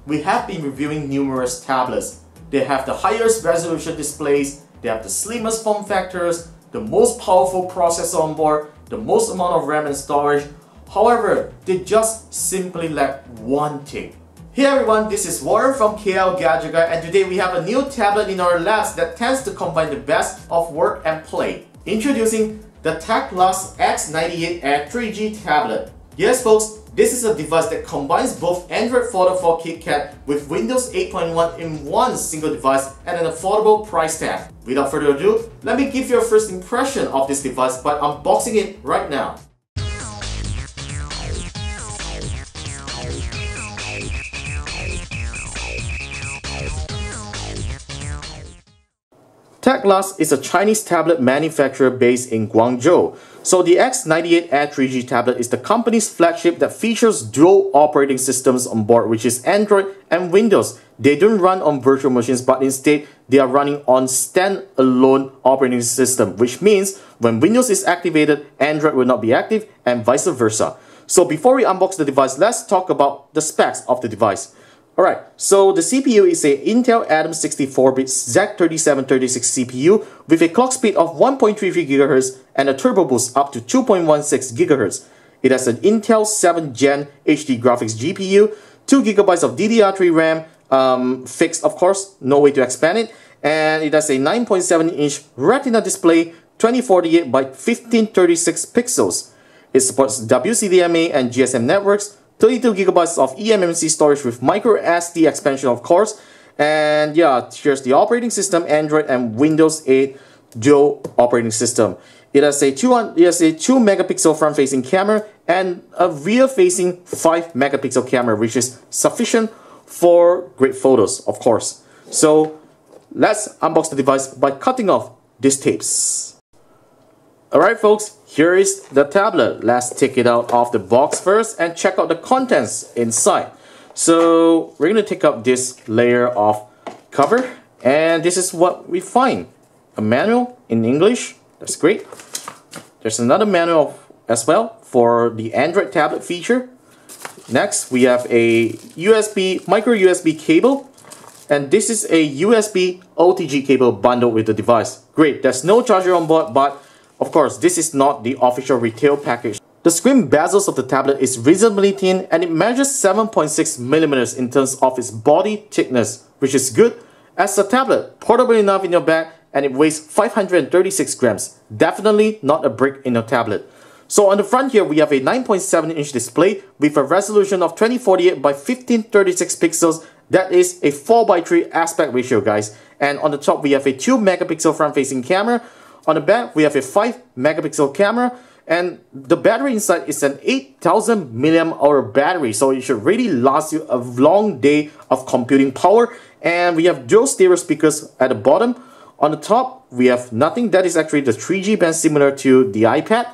we have been reviewing numerous tablets. They have the highest resolution displays, they have the slimmest form factors, the most powerful processor on board, the most amount of RAM and storage. However, they just simply lack one thing. Hey everyone, this is Warren from KLGadgetGuy, and today we have a new tablet in our labs that tends to combine the best of work and play. Introducing the TECLAST X98 Air 3G tablet. Yes folks, this is a device that combines both Android 4.4 KitKat with Windows 8.1 in one single device at an affordable price tag. Without further ado, let me give you a first impression of this device by unboxing it right now. TECLAST is a Chinese tablet manufacturer based in Guangzhou. So the X98 Air 3G tablet is the company's flagship that features dual operating systems on board, which is Android and Windows. They don't run on virtual machines, but instead they are running on standalone operating system, which means when Windows is activated, Android will not be active and vice versa. So before we unbox the device, let's talk about the specs of the device. Alright, so the CPU is a Intel Atom 64-bit Z3736 CPU with a clock speed of 1.33 GHz and a turbo boost up to 2.16 GHz. It has an Intel 7th Gen HD graphics GPU, 2 GB of DDR3 RAM, fixed of course, no way to expand it, and it has a 9.7-inch Retina display, 2048 by 1536 pixels. It supports WCDMA and GSM networks, 32 GB of eMMC storage with micro SD expansion of course, and yeah, here's the operating system, Android and Windows 8 dual operating system. It has a 2 megapixel front facing camera and a rear facing 5 megapixel camera, which is sufficient for great photos of course. So let's unbox the device by cutting off these tapes. Alright folks, here is the tablet. Let's take it out of the box first and check out the contents inside. So we're going to take up this layer of cover, and this is what we find. A manual in English, that's great. There's another manual as well for the Android tablet feature. Next we have a micro USB cable, and this is a USB OTG cable bundled with the device. Great, there's no charger on board, but of course, this is not the official retail package. The screen bezels of the tablet is reasonably thin and it measures 7.6 mm in terms of its body thickness, which is good as a tablet, portable enough in your bag, and it weighs 536 grams. Definitely not a brick in a tablet. So on the front here, we have a 9.7-inch display with a resolution of 2048 by 1536 pixels. That is a 4:3 aspect ratio, guys. And on the top, we have a 2 megapixel front-facing camera. On the back, we have a 5 megapixel camera, and the battery inside is an 8000 mAh battery, so it should really last you a long day of computing power. And we have dual stereo speakers at the bottom. On the top, we have nothing. That is actually the 3G band similar to the iPad.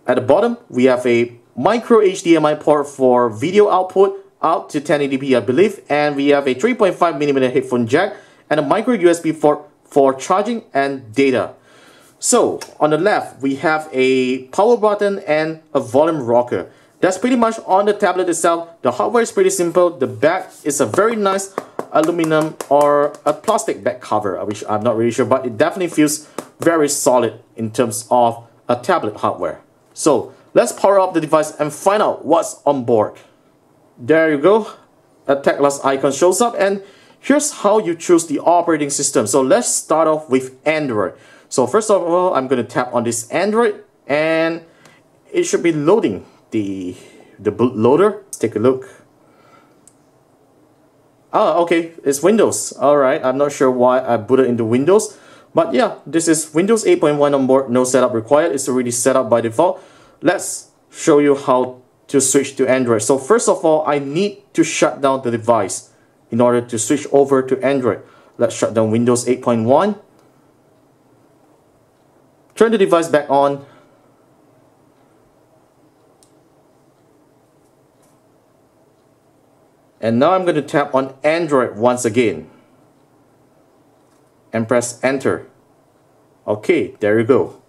At the bottom, we have a micro HDMI port for video output out to 1080p, I believe, and we have a 3.5mm headphone jack and a micro USB port for charging and data. So, on the left, we have a power button and a volume rocker. That's pretty much on the tablet itself. The hardware is pretty simple. The back is a very nice aluminum or a plastic back cover, which I'm not really sure, but it definitely feels very solid in terms of a tablet hardware. So, let's power up the device and find out what's on board. There you go. A TECLAST icon shows up, and here's how you choose the operating system. So, let's start off with Android. So first of all, I'm going to tap on this Android and it should be loading the bootloader. Let's take a look. Ah, okay, it's Windows. Alright, I'm not sure why I booted into Windows. But yeah, this is Windows 8.1 on board, no setup required. It's already set up by default. Let's show you how to switch to Android. So first of all, I need to shut down the device in order to switch over to Android. Let's shut down Windows 8.1. Turn the device back on. And now I'm going to tap on Android once again. And press enter. Okay, there you go.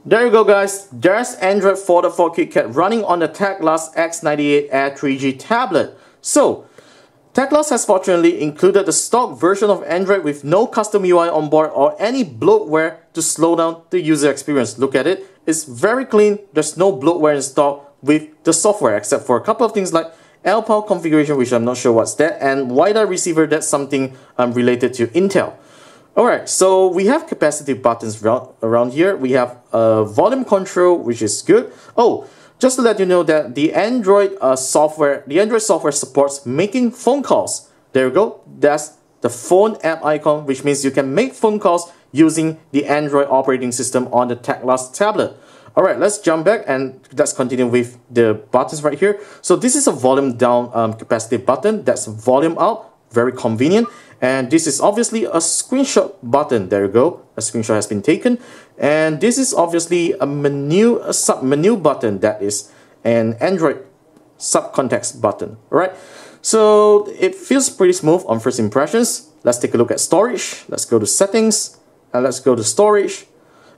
There you go guys, there's Android 4.4 KitKat running on the TECLAST X98 Air 3G tablet. So TECLAST has fortunately included the stock version of Android with no custom UI on board or any bloatware to slow down the user experience. Look at it, it's very clean, there's no bloatware installed with the software except for a couple of things like LPAL configuration, which I'm not sure what's that, and WiDi receiver, that's something related to Intel. Alright, so we have capacitive buttons around here. We have volume control, which is good. Oh, just to let you know that the Android software supports making phone calls. There you go. That's the phone app icon, which means you can make phone calls using the Android operating system on the TECLAST tablet. Alright, let's jump back and let's continue with the buttons right here. So this is a volume down capacitive button. That's volume out. Very convenient. And this is obviously a screenshot button. There you go. A screenshot has been taken. And this is obviously a sub-menu button that is an Android sub-context button. Alright, so it feels pretty smooth on first impressions. Let's take a look at storage. Let's go to settings and let's go to storage.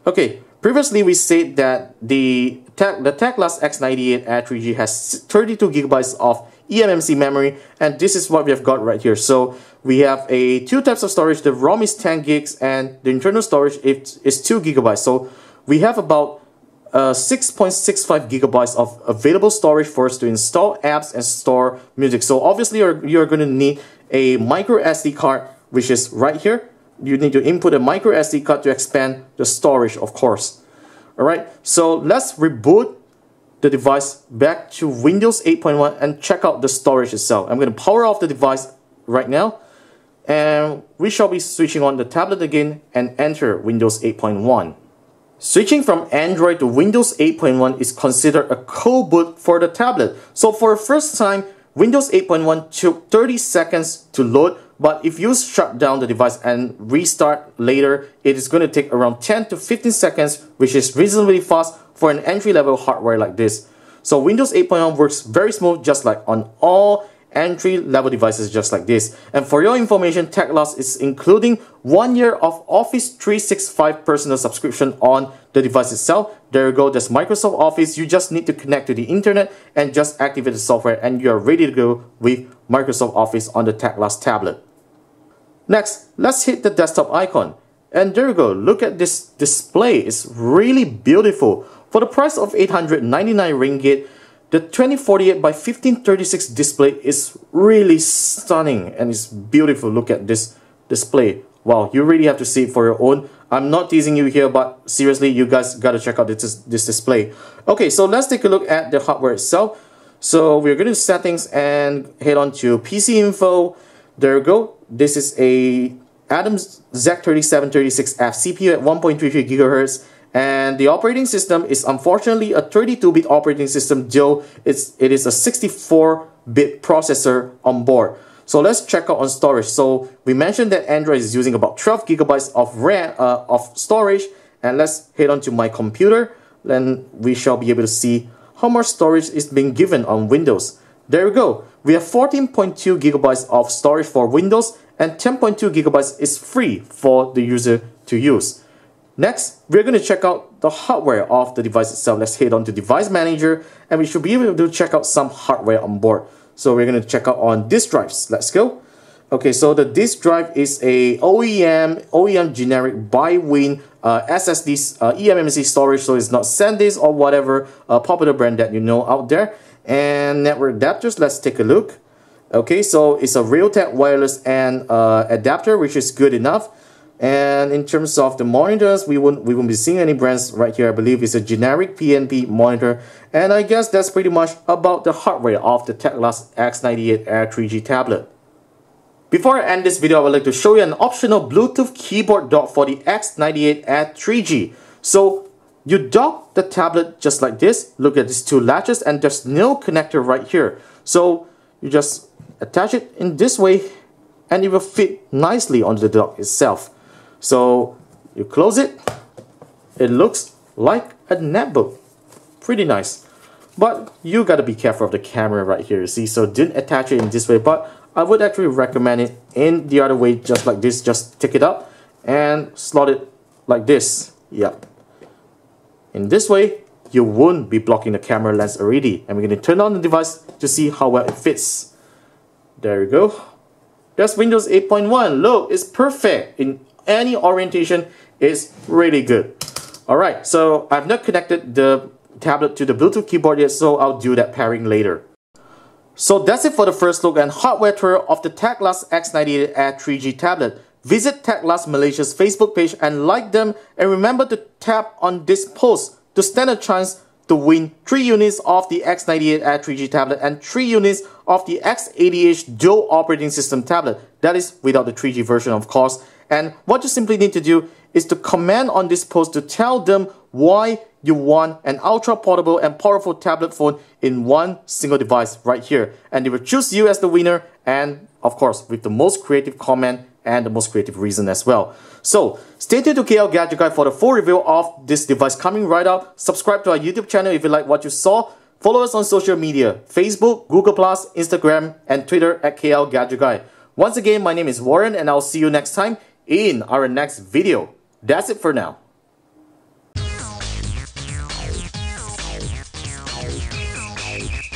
Okay, previously we said that the TECLAST X98 Air 3G has 32 gigabytes of eMMC memory, and this is what we have got right here. So we have two types of storage. The ROM is 10 gigs and the internal storage is 2 gigabytes. So we have about 6.65 gigabytes of available storage for us to install apps and store music. So obviously you're going to need a micro SD card, which is right here. You need to input a micro SD card to expand the storage, of course. Alright, so let's reboot the device back to Windows 8.1 and check out the storage itself. I'm going to power off the device right now, and we shall be switching on the tablet again and enter Windows 8.1. Switching from Android to Windows 8.1 is considered a cold boot for the tablet. So for the first time, Windows 8.1 took 30 seconds to load, but if you shut down the device and restart later, it is going to take around 10 to 15 seconds, which is reasonably fast for an entry-level hardware like this. So Windows 8.1 works very smooth, just like on all entry-level devices just like this. And for your information, TECLAST is including 1 year of Office 365 personal subscription on the device itself. There you go, that's Microsoft Office. You just need to connect to the internet and just activate the software and you are ready to go with Microsoft Office on the TECLAST tablet. Next, let's hit the desktop icon. And there you go, look at this display, it's really beautiful. For the price of 899 ringgit, the 2048 by 1536 display is really stunning and it's beautiful. Look at this display. Wow, you really have to see it for your own. I'm not teasing you here, but seriously, you guys gotta check out this display. Okay, so let's take a look at the hardware itself. So we're going to settings and head on to PC info. There you go. This is a Atom Z3736F CPU at 1.33 GHz. And the operating system is unfortunately a 32-bit operating system, though it is a 64-bit processor on board. So let's check out on storage. So we mentioned that Android is using about 12 gigabytes of RAM of storage, and let's head on to my computer. Then we shall be able to see how much storage is being given on Windows. There we go. We have 14.2 gigabytes of storage for Windows, and 10.2 gigabytes is free for the user to use. Next, we're going to check out the hardware of the device itself. Let's head on to Device Manager, and we should be able to check out some hardware on board. So we're going to check out on disk drives. Let's go. Okay, so the disk drive is a OEM generic by-win SSD eMMC storage, so it's not SanDisk or whatever popular brand that you know out there. And network adapters, let's take a look. Okay, so it's a Realtek wireless and adapter, which is good enough. And in terms of the monitors, we won't be seeing any brands right here. I believe it's a generic PNP monitor. And I guess that's pretty much about the hardware of the TECLAST X98 Air 3G tablet. Before I end this video, I would like to show you an optional Bluetooth keyboard dock for the X98 Air 3G. So you dock the tablet just like this. Look at these two latches and there's no connector right here. So you just attach it in this way and it will fit nicely onto the dock itself. So you close it, it looks like a netbook. Pretty nice. But you gotta be careful of the camera right here, you see, so didn't attach it in this way, but I would actually recommend it in the other way, just like this. Just take it up and slot it like this. Yep. In this way, you won't be blocking the camera lens already. And we're gonna turn on the device to see how well it fits. There you go. That's Windows 8.1. Look, it's perfect. In any orientation, it's really good. Alright, so I've not connected the tablet to the Bluetooth keyboard yet, so I'll do that pairing later. So that's it for the first look and hardware tour of the TECLAST X98 Air 3G tablet. Visit TECLAST Malaysia's Facebook page and like them, and remember to tap on this post to stand a chance to win 3 units of the X98 Air 3G tablet and 3 units of the X88 dual operating system tablet. That is without the 3G version, of course. And what you simply need to do is to comment on this post to tell them why you want an ultra portable and powerful tablet phone in one single device right here. And they will choose you as the winner, and of course with the most creative comment and the most creative reason as well. So stay tuned to KLGadgetGuy for the full review of this device coming right up. Subscribe to our YouTube channel if you like what you saw. Follow us on social media, Facebook, Google+, Instagram, and Twitter at KLGadgetGuy. Once again, my name is Warren, and I'll see you next time in our next video. That's it for now. Bye.